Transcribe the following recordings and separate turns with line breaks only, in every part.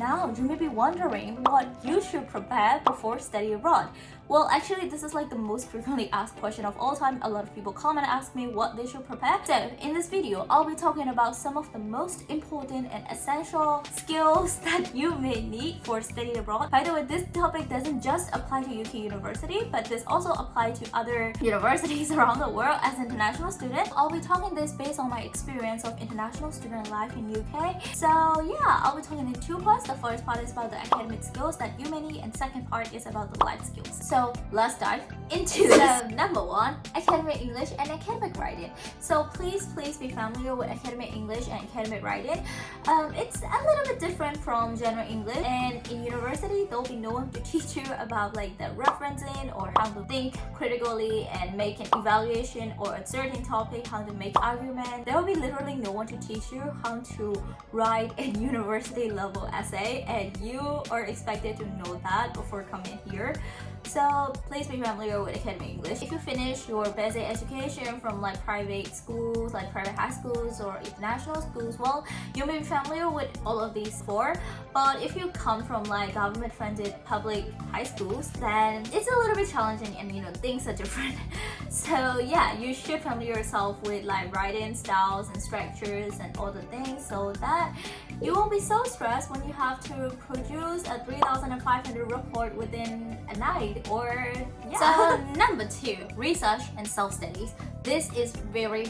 now you may be wondering what you should prepare before study abroad. Well, actually, this is like the most frequently asked question of all time. A lot of people come and ask me what they should prepare. So in this video, I'll be talking about some of the most important and essential skills that you may need for studying abroad. By the way, this topic doesn't just apply to UK University, but this also applies to other universities around the world as an international student. I'll be talking this based on my experience of international student life in UK. So yeah, I'll be talking in two parts. The first part is about the academic skills that you may need, and second part is about the life skills. So let's dive into this. So number one, academic English and academic writing. So please be familiar with academic English and academic writing. It's a little bit different from general English, and in university there'll be no one to teach you about like the referencing or how to think critically and make an evaluation or a certain topic, how to make argument. There will be literally no one to teach you how to write a university level essay, and you are expected to know that before coming here. So please be familiar with academic English. If you finish your basic education from like private schools, like private high schools or international schools, well, you may be familiar with all of these four. But if you come from like government-funded public high schools, then it's a little bit challenging, and things are different. So yeah, you should familiar yourself with like writing styles and structures and all the things, so that you won't be so stressed when you have to produce a 3,500 report within a night or yeah. So number two, research and self-studies. This is very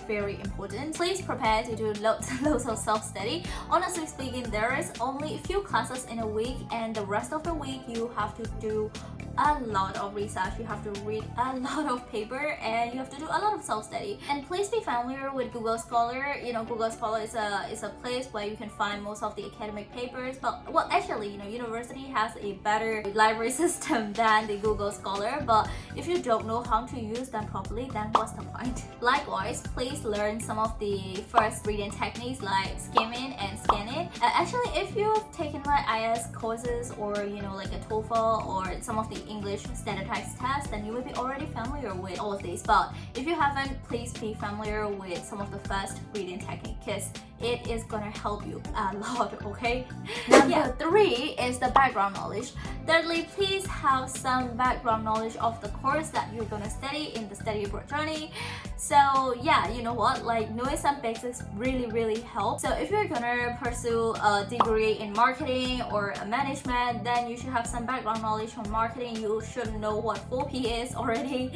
important. Please prepare to do loads of self-study. Honestly speaking, there is only a few classes in a week, and the rest of the week you have to do a lot of research. You have to read a lot of paper, and you have to do a lot of self-study. And please be familiar with Google Scholar. Google Scholar is a place where you can find most of the academic papers. But well, actually, university has a better library system than the Google Scholar. But if you don't know how to use them properly, then what's the point? Likewise, please learn some of the first reading techniques like skimming and scanning. Actually, if you've taken like IELTS courses or like a TOEFL or some of the English standardized tests, then you will be already familiar with all of these. But if you haven't, please be familiar with some of the first reading technique, because it is gonna help you a lot, okay? Number three is the background knowledge. Thirdly, please have some background knowledge of the course that you're gonna study in the study abroad journey. So yeah, you know what, like knowing some basics really helps. So if you're gonna pursue a degree in marketing or management, then you should have some background knowledge on marketing. You should know what 4P is already.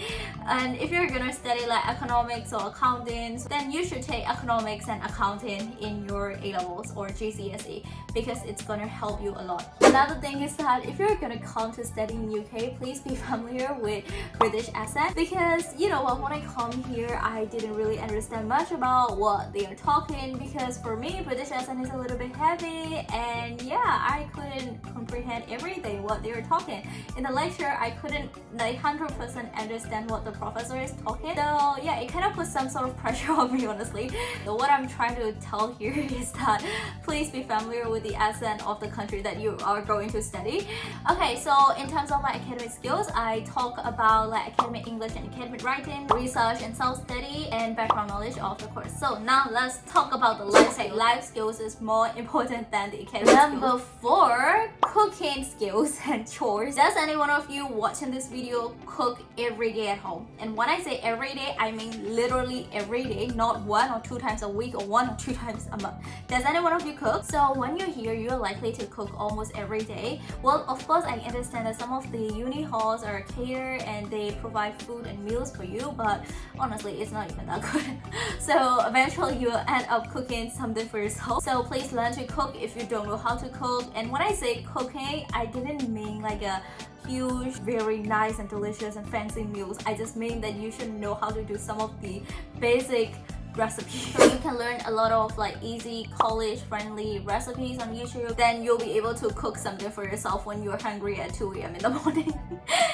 And if you're gonna study like economics or accounting, then you should take economics and accounting in your A-levels or GCSE, because it's gonna help you a lot. Another thing is that if you're gonna come to study in UK, please be familiar with British accent, because when I come here, I didn't really understand much about what they are talking, because for me, British accent is a little bit heavy, and yeah, I couldn't comprehend everything what they were talking. In the lecture, I couldn't like 100% understand what the professor is talking. So yeah, it kind of put some sort of pressure on me, honestly. So what I'm trying to tell here is that please be familiar with the accent of the country that you are going to study. Okay, so in terms of my academic skills, I talk about like academic English and academic writing, research and self-study, and background knowledge of the course. So now let's talk about the life skills. Life skills is more important than the academic skills. Number four, cooking skills and chores. Does any one of you watching this video cook every day at home? And when I say every day, I mean literally every day, not 1 or 2 times a week or 1 or 2 times a month. Does any one of you cook? So when you're here, you're likely to cook almost every day. Well, of course, I understand that some of the uni halls are catered and they provide food and meals for you, but honestly, it's not even that good. So eventually you'll end up cooking something for yourself. So please learn to cook if you don't know how to cook. And when I say cooking, I didn't mean like a huge, very nice and delicious and fancy meals. I just mean that you should know how to do some of the basic recipes. So you can learn a lot of like easy college friendly recipes on YouTube. Then you'll be able to cook something for yourself when you're hungry at 2 a.m. in the morning.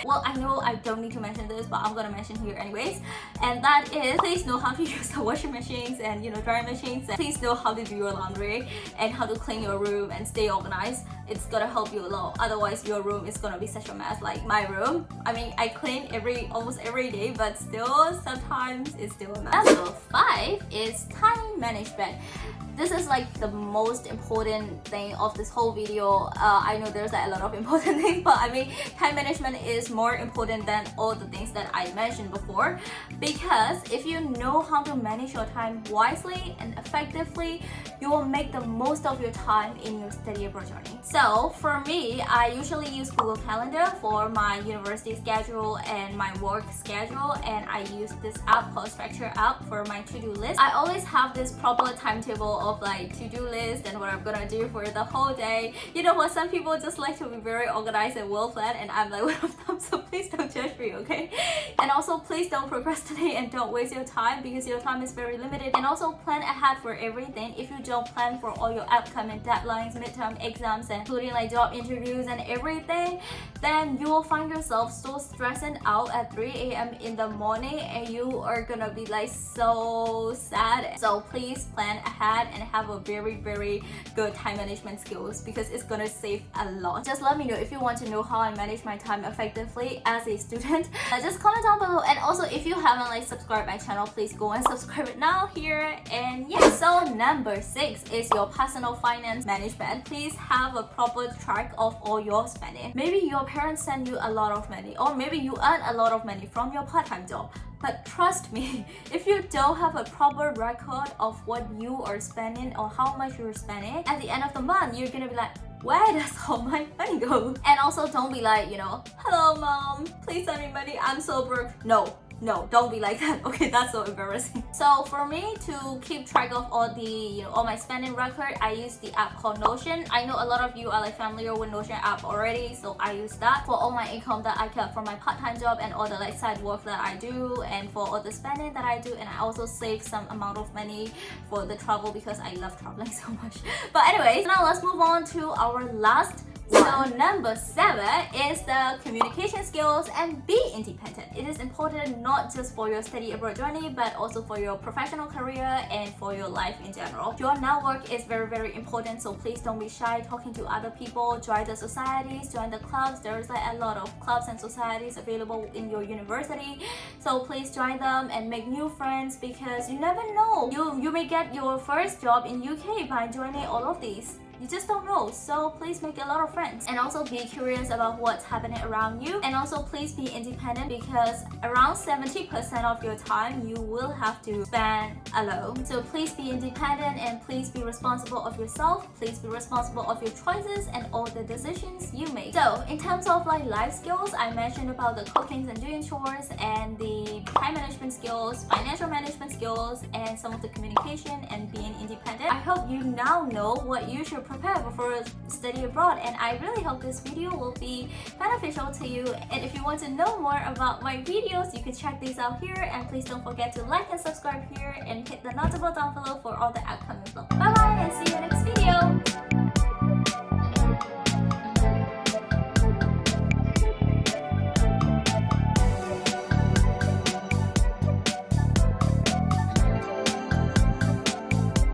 Well, I know I don't need to mention this, but I'm gonna mention here anyways. And that is, please know how to use the washing machines and drying machines. And please know how to do your laundry and how to clean your room and stay organized. It's gonna help you a lot. Otherwise your room is gonna be such a mess. Like my room, I mean, I clean almost every day, but still sometimes it's still a mess. Number 5 is time management. this is like the most important thing of this whole video. I know there's like a lot of important things, but I mean time management is more important than all the things that I mentioned before, because if you know how to manage your time wisely and effectively, you will make the most of your time in your study abroad journey. So for me, I usually use Google Calendar for my university schedule and my work schedule, and I use this app called Structure app for my to-do list. I always have this proper timetable of like to-do list and what I'm gonna do for the whole day. You know what, some people just like to be very organized and well planned, and I'm like one of them, so please don't judge me, okay? And also please don't procrastinate and don't waste your time, because your time is very limited. And also plan ahead for everything. If you don't plan for all your upcoming deadlines, midterm exams, and including like job interviews and everything, then you will find yourself so stressing out at 3 a.m. in the morning, and you are gonna be like so sad. So please plan ahead and have a very good time management skills, because it's gonna save a lot. Just let me know if you want to know how I manage my time effectively as a student. Just comment down below, and also if you haven't like subscribed my channel, please go and subscribe it now here. And yeah, so number 6 is your personal finance management. Please have a proper track of all your spending. Maybe your parents send you a lot of money, or maybe you earn a lot of money from your part-time job. But trust me, if you don't have a proper record of what you are spending or how much you're spending, at the end of the month, you're gonna be like, where does all my money go? And also don't be like, you know, hello mom, please send me money, I'm so broke. No, don't be like that. Okay, that's so embarrassing. So for me to keep track of all the, you know, all my spending record, I use the app called Notion. I know a lot of you are like familiar with Notion app already, so I use that for all my income that I get from my part-time job and all the like side work that I do, and for all the spending that I do. And I also save some amount of money for the travel, because I love traveling so much. But anyways, now let's move on to our last. So number 7 is the communication skills and be independent. It is important not just for your study abroad journey, but also for your professional career and for your life in general. Your network is very important, so please don't be shy talking to other people. Join the societies, join the clubs. There's like a lot of clubs and societies available in your university, so please join them and make new friends, because you never know, you may get your first job in UK by joining all of these. You just don't know, so please make a lot of friends. And also be curious about what's happening around you. And also please be independent, because around 70% of your time you will have to spend alone. So please be independent, and please be responsible of yourself. Please be responsible of your choices and all the decisions you make. So in terms of like life skills, I mentioned about the cooking and doing chores, and the time management skills, financial management skills, and some of the communication and being independent. I hope you now know what you should prepare before study abroad, and I really hope this video will be beneficial to you. And if you want to know more about my videos, you can check these out here, and please don't forget to like and subscribe here, and hit the notification bell down below for all the upcoming vlogs. Bye bye!